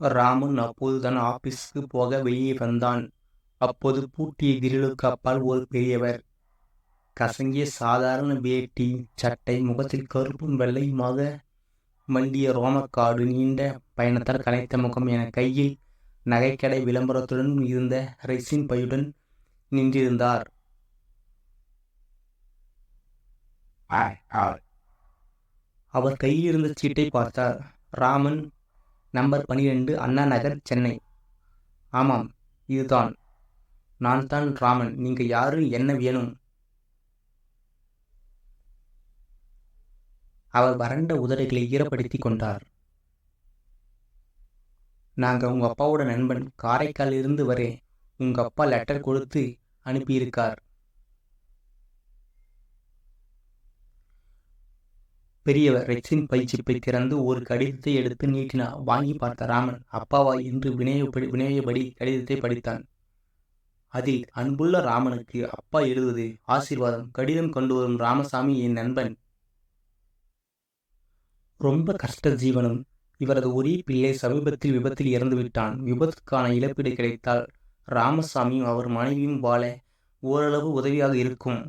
ராமன் அப்போதுதான் ஆபீஸுக்கு போக வெளியே வந்தான். அப்போது பூட்டிய கிரிலுக்கு அப்பால் ஒரு பெரியவர், கசங்கிய சாதாரண வேட்டி சட்டை, முகத்தில் கருப்பும் வெள்ளையுமாக மண்டிய ரோமக்காடு, நீண்ட பயணத்தால் கனைத்த முகம் என கையில் நகைக்கடை விளம்பரத்துடன் இருந்த ரெசின் பையுடன் நின்றிருந்தார். அவர் கையில் இருந்த சீட்டை பார்த்தார். ராமன், நம்பர் 12, அண்ணா நகர், சென்னை. ஆமாம், இதுதான். நான் தான் ராமன். நீங்க யாரு? என்ன வேணும்? அவர் வறண்ட உதடுகளை ஈரப்படுத்தி கொண்டார். நாங்க உங்க அப்பாவோட நண்பன். காரைக்கால் இருந்து வரேன். உங்க அப்பா லெட்டர் கொடுத்து அனுப்பியிருக்கார். பெரியவர் ரெக்ஸின் பைச்சிப்பை திறந்து ஒரு கடிதத்தை எடுத்து நீட்டினார். வாங்கி பார்த்த ராமன், அப்பாவா என்று வினயபடி கடிதத்தை படித்தான். அதில் அன்புள்ள ராமனுக்கு அப்பா எழுதுவது ஆசீர்வாதம். கடிதம் கொண்டு வரும் ராமசாமி என் நண்பன். ரொம்ப கஷ்ட ஜீவனம். இவரது ஒரே பிள்ளை சமீபத்தில் விபத்தில் இறந்து விட்டான். விபத்துக்கான இழப்பீடு கிடைத்தால் ராமசாமியும் அவர் மனைவியும் வாழ ஓரளவு உதவியாக இருக்கும்.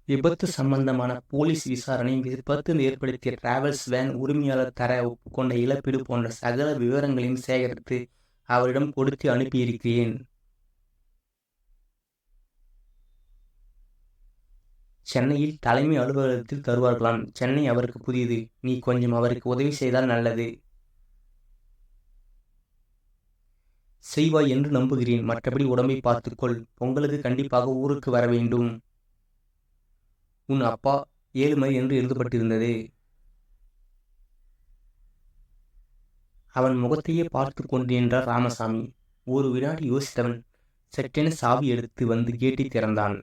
விபத்து சம்பந்தமான போலீஸ் விசாரணை, விபத்து ஏற்படுத்திய டிராவல்ஸ் வேன் உரிமையாளர் தர ஒப்புக்கொண்ட இழப்பீடு போன்ற சகல விவரங்களையும் சேகரித்து அவரிடம் கொடுத்து அனுப்பியிருக்கிறேன். சென்னையில் தலைமை அலுவலகத்தில் தருவார்களாம். சென்னை அவருக்கு புதியது. நீ கொஞ்சம் அவருக்கு உதவி செய்தால் நல்லது. செய்வாய் என்று நம்புகிறேன். மற்றபடி உடம்பை பார்த்துக்கொள். பொங்கலுக்கு கண்டிப்பாக ஊருக்கு வர வேண்டும். உன் அப்பா 7 மணி என்று எழுதப்பட்டிருந்தது. அவன் முகத்தையே பார்த்து கொண்டு நின்றார் ராமசாமி. ஒரு வினாடி யோசித்தவன் சட்டென சாவி எடுத்து வந்து கேட்டை திறந்தான்.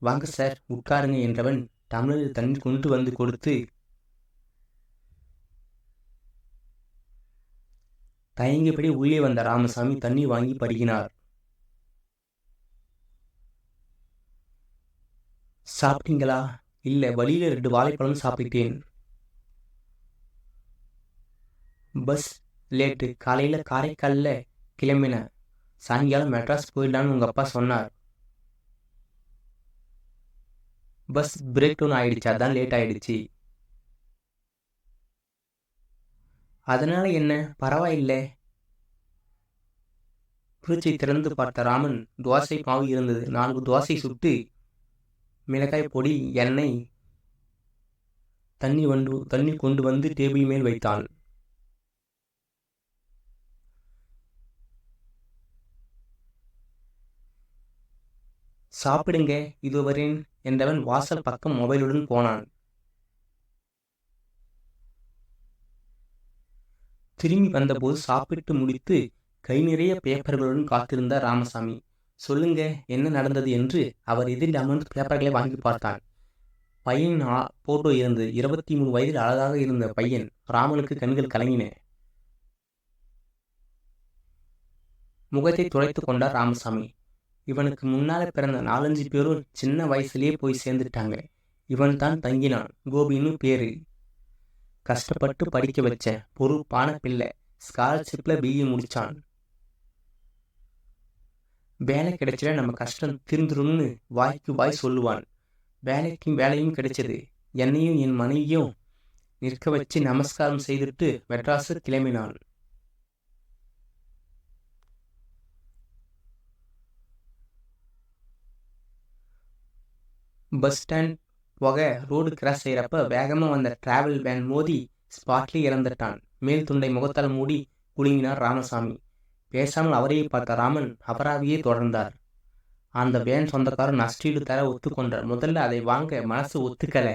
வாங்க சார், உட்காருங்க என்றவன் டம்ளரில் தண்ணீர் கொண்டு வந்து கொடுத்து தயங்கியபடி உள்ளே வந்த ராமசாமி தண்ணீர் வாங்கி பருகினார். சாப்பிட்டீங்களா? இல்ல, வழியில 2 வாழைப்பழம் சாப்பிட்டேன். Bus late. காலையில காரைக்கால்ல கிளம்பின. சாயங்காலம் மெட்ராஸ் போயிடலான்னு உங்க அப்பா சொன்னார். பஸ் பிரேக் டவுன் ஆயிடுச்சு, அதான் லேட் ஆயிடுச்சு. அதனால என்ன, பரவாயில்லை. ஃப்ரிட்ஜை திறந்து பார்த்த ராமன், தோசை மாவு இருந்தது. 4 தோசை சுட்டு மிளகாய் பொடி, எண்ணெய், தண்ணி கொண்டு வந்து டேபிள் மேல் வைத்தான். சாப்பிடுங்க, இது வரேன் என்றவன் வாசல் பக்கம் மொபைலுடன் போனான். திரும்பி வந்தபோது சாப்பிட்டு முடித்து கை நிறைய பேப்பர்களுடன் காத்திருந்த ராமசாமி. சொல்லுங்க, என்ன நடந்தது என்று அவர் எதிரில் அமர்ந்து பேப்பர்களை வாங்கி பார்த்தான். பையன் போட்டோ இருந்தது. 23 வயதில் அழகாக இருந்த பையன். ராமனுக்கு கண்கள் கலங்கின. முகத்தை துடைத்து கொண்டார் ராமசாமி. இவனுக்கு முன்னால பிறந்த 4-5 பேரும் சின்ன வயசுலயே போய் சேர்ந்துட்டாங்க. இவன் தான் தங்கினான். கோபின்னு பேரு. கஷ்டப்பட்டு படிக்க வச்ச பொறுப்பான பிள்ளை. ஸ்காலர்ஷிப்ல பிஏ முடிச்சான். வேலை கிடைச்சல நம்ம கஷ்டம் திருந்துரும்னு வாய்க்கு வாய் சொல்லுவான். வேலையும் கிடைச்சது. என்னையும் என் மனைவியும் நிற்க வச்சு நமஸ்காரம் செய்துட்டு மெட்ராஸு கிளம்பினான். பஸ் ஸ்டாண்ட் போக ரோடு கிராஸ் செய்யறப்ப வேகமா வந்த டிராவல் வேன் மோதி ஸ்பாட்லி இறந்துட்டான். மேல் துண்டை முகத்தால் மூடி குலுங்கினார் ராமசாமி. பேசாமல் அவரையே பார்த்த ராமன் அபராவியே தொடர்ந்தார். அந்த வேன் சொந்தக்காரன் நஷ்டீடு தர ஒத்துக்கொண்டார். முதல்ல அதை வாங்க மனசு ஒத்துக்கல.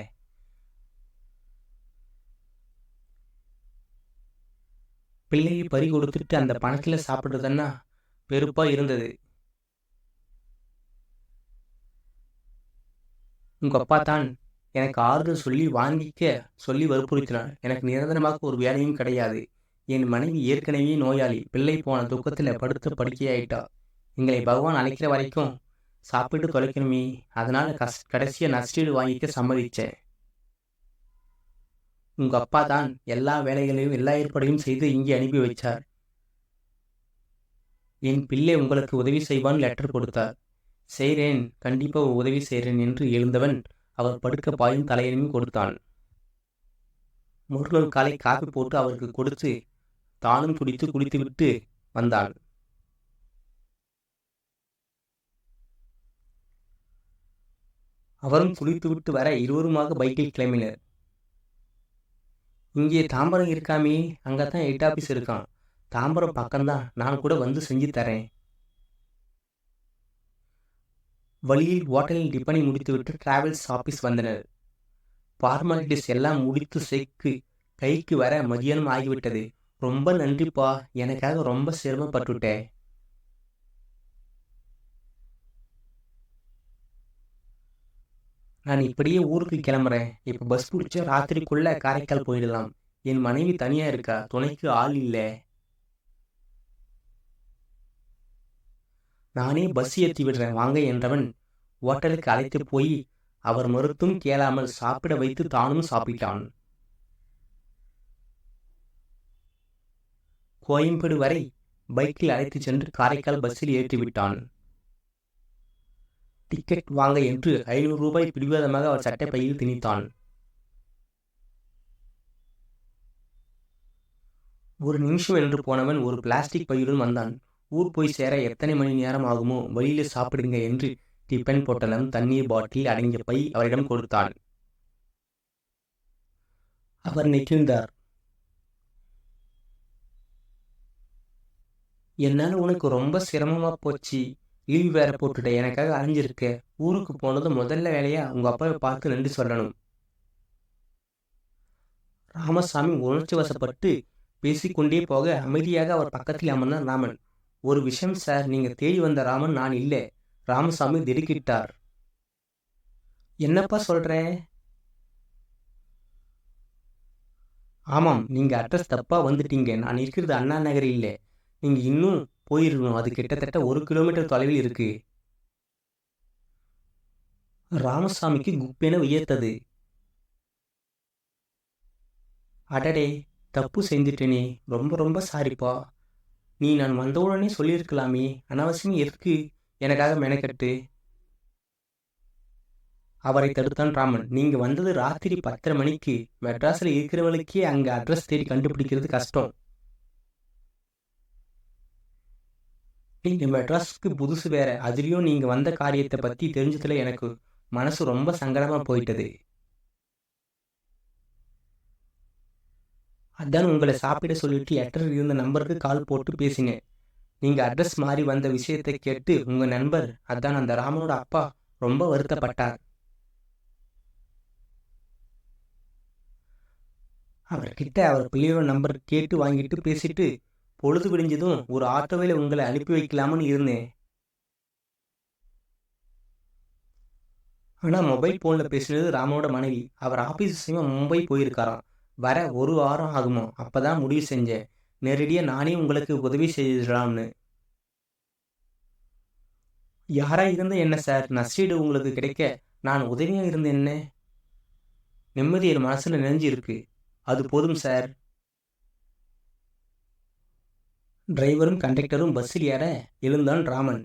பிள்ளையை பறி கொடுத்துட்டு அந்த பணத்துல சாப்பிடுறதுன்னா வெறுப்பா இருந்தது. உங்க அப்பா தான் எனக்கு ஆறுதல் சொல்லி வாங்கிக்க சொல்லி வற்புறுத்தினார். எனக்கு நிரந்தரமாக ஒரு வேலையும் கிடையாது. என் மனைவி ஏற்கனவே நோயாளி. பிள்ளை போன துக்கத்துல படுத்த படுக்கையாயிட்டா. எங்களை பகவான் அழைக்கிற வரைக்கும் சாப்பிட்டு தொலைக்கணுமே. அதனால கடைசியா நஷ்டீடு வாங்கிக்க சம்மதிச்சேன். உங்க அப்பா தான் எல்லா வேலைகளையும் எல்லா ஏற்பாடையும் செய்து இங்கே அனுப்பி வைச்சார். என் பிள்ளை உங்களுக்கு உதவி செய்வான் லெட்டர் கொடுத்தார். செய்கிறேன், கண்டிப்பா உதவி செய்கிறேன் என்று எழுந்தவன் அவர் படுக்க பாயும் தலையணையும் கொடுத்தான். முருகன் காலை காப்பி போட்டு அவருக்கு கொடுத்து தானும் குடித்துவிட்டு வந்தான். அவரும் குளித்துவிட்டு வர இருவருமாக பைக்கில் கிளம்பினர். இங்கே தாம்பரம் இருக்காமே, அங்கதான் ஹெட் ஆபீஸ் இருக்கான். தாம்பரம் பக்கம்தான், நான் கூட வந்து செஞ்சு தரேன். வழியில் ஹோட்டலில் டிப்பனை முடித்துவிட்டு டிராவல்ஸ் ஆபீஸ் வந்தனர். ஃபார்மாலிட்டிஸ் எல்லாம் முடித்து கைக்கு வர மதியானம் ஆகிவிட்டது. ரொம்ப நன்றிப்பா, எனக்காக ரொம்ப சிரமப்பட்டுட்டேன். நான் இப்படியே ஊருக்கு கிளம்புறேன். இப்போ பஸ் பிடிச்சா ராத்திரிக்குள்ள காரைக்கால் போயிடலாம். என் மனைவி தனியா இருக்கா, துணைக்கு ஆள் இல்லை. நானே பஸ் ஏற்றி விடுறேன் வாங்க என்றவன் ஹோட்டலுக்கு அழைத்து போய் அவர் மறுத்தும் கேளாமல் சாப்பிட வைத்து தானும் சாப்பிட்டான். கோயம்பேடு வரை பைக்கில் அழைத்து சென்று காரைக்கால் பஸ்ஸில் ஏற்றிவிட்டான். டிக்கெட் வாங்க என்று 500 ரூபாய் பிடிவாதமாக அவர் சட்டைப்பையில் திணித்தான். ஒரு நிமிஷம் என்று போனவன் ஒரு பிளாஸ்டிக் பையுடன் வந்தான். ஊர் போய் சேர எத்தனை மணி நேரம் ஆகுமோ, வழியில சாப்பிடுங்க என்று டிஃபன் பொட்டலம், தண்ணீர் பாட்டில் அடங்கிய பை அவரிடம் கொடுத்தான். அவர் நெகிழ்ந்தார். என்னால உனக்கு ரொம்ப சிரமமா போச்சு. லீவ் வேற போட்டுட்ட, எனக்காக அலைஞ்சிருக்க. ஊருக்கு போனதும் முதல்ல வேலையா உங்க அப்பாவை பார்த்து நன்றி சொல்லணும். ராமசாமி உணர்ச்சி வசப்பட்டு பேசிக்கொண்டே போக அமைதியாக அவர் பக்கத்தில் அமர்ந்தார் ராமன். ஒரு விஷயம் சார், நீங்க தேடி வந்த ராமன் நான் இல்லை. ராமசாமி திடுக்கிட்டார். என்னப்பா சொல்ற? ஆமாம், நீங்க அட்ரஸ் தப்பா வந்துட்டீங்க. நான் இருக்கிறது அண்ணா நகர் இல்லை. நீங்க இன்னும் போயிருக்கணும். அது கிட்டத்தட்ட 1 கிலோமீட்டர் தொலைவில் இருக்கு. ராமசாமிக்கு குப்பென வியர்த்தது. அடடே, தப்பு செஞ்சிட்டேனே, ரொம்ப ரொம்ப சாரிப்பா. நீ நான் வந்தவுடனே சொல்லியிருக்கலாமே, அனாவசியம் எதுக்கு எனக்காக மெனக்கட்டு? அவரை தடுத்தான் ராமன். நீங்க வந்தது ராத்திரி 10:30 மணிக்கு. மெட்ராஸில் இருக்கிறவங்களுக்கே அங்க அட்ரஸ் தேடி கண்டுபிடிக்கிறது கஷ்டம். நீங்க மெட்ராஸுக்கு புதுசு வேற. அதுலயும் நீங்க வந்த காரியத்தை பத்தி தெரிஞ்சதுல எனக்கு மனசு ரொம்ப சங்கடமா போயிட்டது. அதான் உங்களை சாப்பிட சொல்லிட்டு லெட்டர் இருந்த நம்பருக்கு கால் போட்டு பேசிங்க. நீங்க அட்ரஸ் மாறி வந்த விஷயத்தை கேட்டு உங்க நண்பர், அதான் அந்த ராமனோட அப்பா, ரொம்ப வருத்தப்பட்டார். அவர்கிட்ட அவர் பிள்ளையோட நம்பர் கேட்டு வாங்கிட்டு பேசிட்டு பொழுது விடிஞ்சதும் ஒரு ஆட்டோவில் உங்களை அனுப்பி வைக்கலாம்னு இருந்தேன். ஆனா மொபைல் போன்ல பேசினது ராமனோட மனைவி. அவர் ஆபீஸ் விஷயமா மும்பை போயிருக்காராம். வர 1 வாரம் ஆகுமோ. அப்பதான் முடிவு செஞ்சேன், நேரடியா நானே உங்களுக்கு உதவி செய்யலாம்னு. யாரா இருந்த என்ன சார், நஷ்டீடு உங்களுக்கு கிடைக்க நான் உதவியா இருந்த என்ன? நிம்மதி என் மனசுல நிறைஞ்சு இருக்கு, அது போதும் சார். டிரைவரும் கண்டக்டரும் பஸ்ஸில் ஏற எழுந்தான் ராமன்.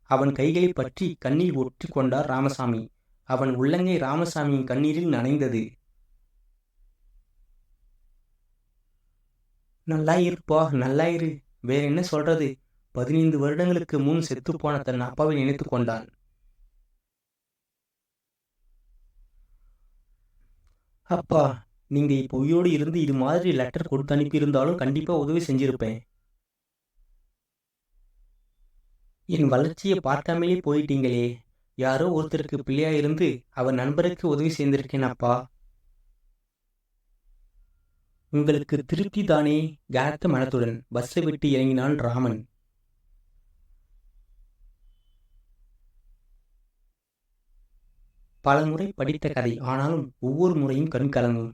அவன் கைகளை பற்றி கண்ணில் ஒற்றி கொண்டார் ராமசாமி. அவன் உள்ளங்கை ராமசாமியின் கண்ணீரில் நனைந்தது. நல்லா இருப்பா, நல்லா இரு. வேற என்ன சொல்றது? 15 வருடங்களுக்கு முன் செத்துப்போன தன் அப்பாவை நினைத்து கொண்டான். அப்பா, நீங்க இப்போ உயிரோடு இருந்து இது மாதிரி லெட்டர் கொடுத்து அனுப்பியிருந்தாலும் கண்டிப்பா உதவி செஞ்சிருப்பேன். என் வளர்ச்சியை பார்க்காமலே போயிட்டீங்களே. யாரோ ஒருத்தருக்கு பிள்ளையா இருந்து அவர் நண்பருக்கு உதவி செய்திருக்கேன் அப்பா. உங்களுக்கு திருப்தி தானே? கனத்த மனத்துடன் பஸ்ஸை விட்டு இறங்கினான் ராமன். பல முறை படித்த கதை, ஆனாலும் ஒவ்வொரு முறையும் கண் கலங்கும்.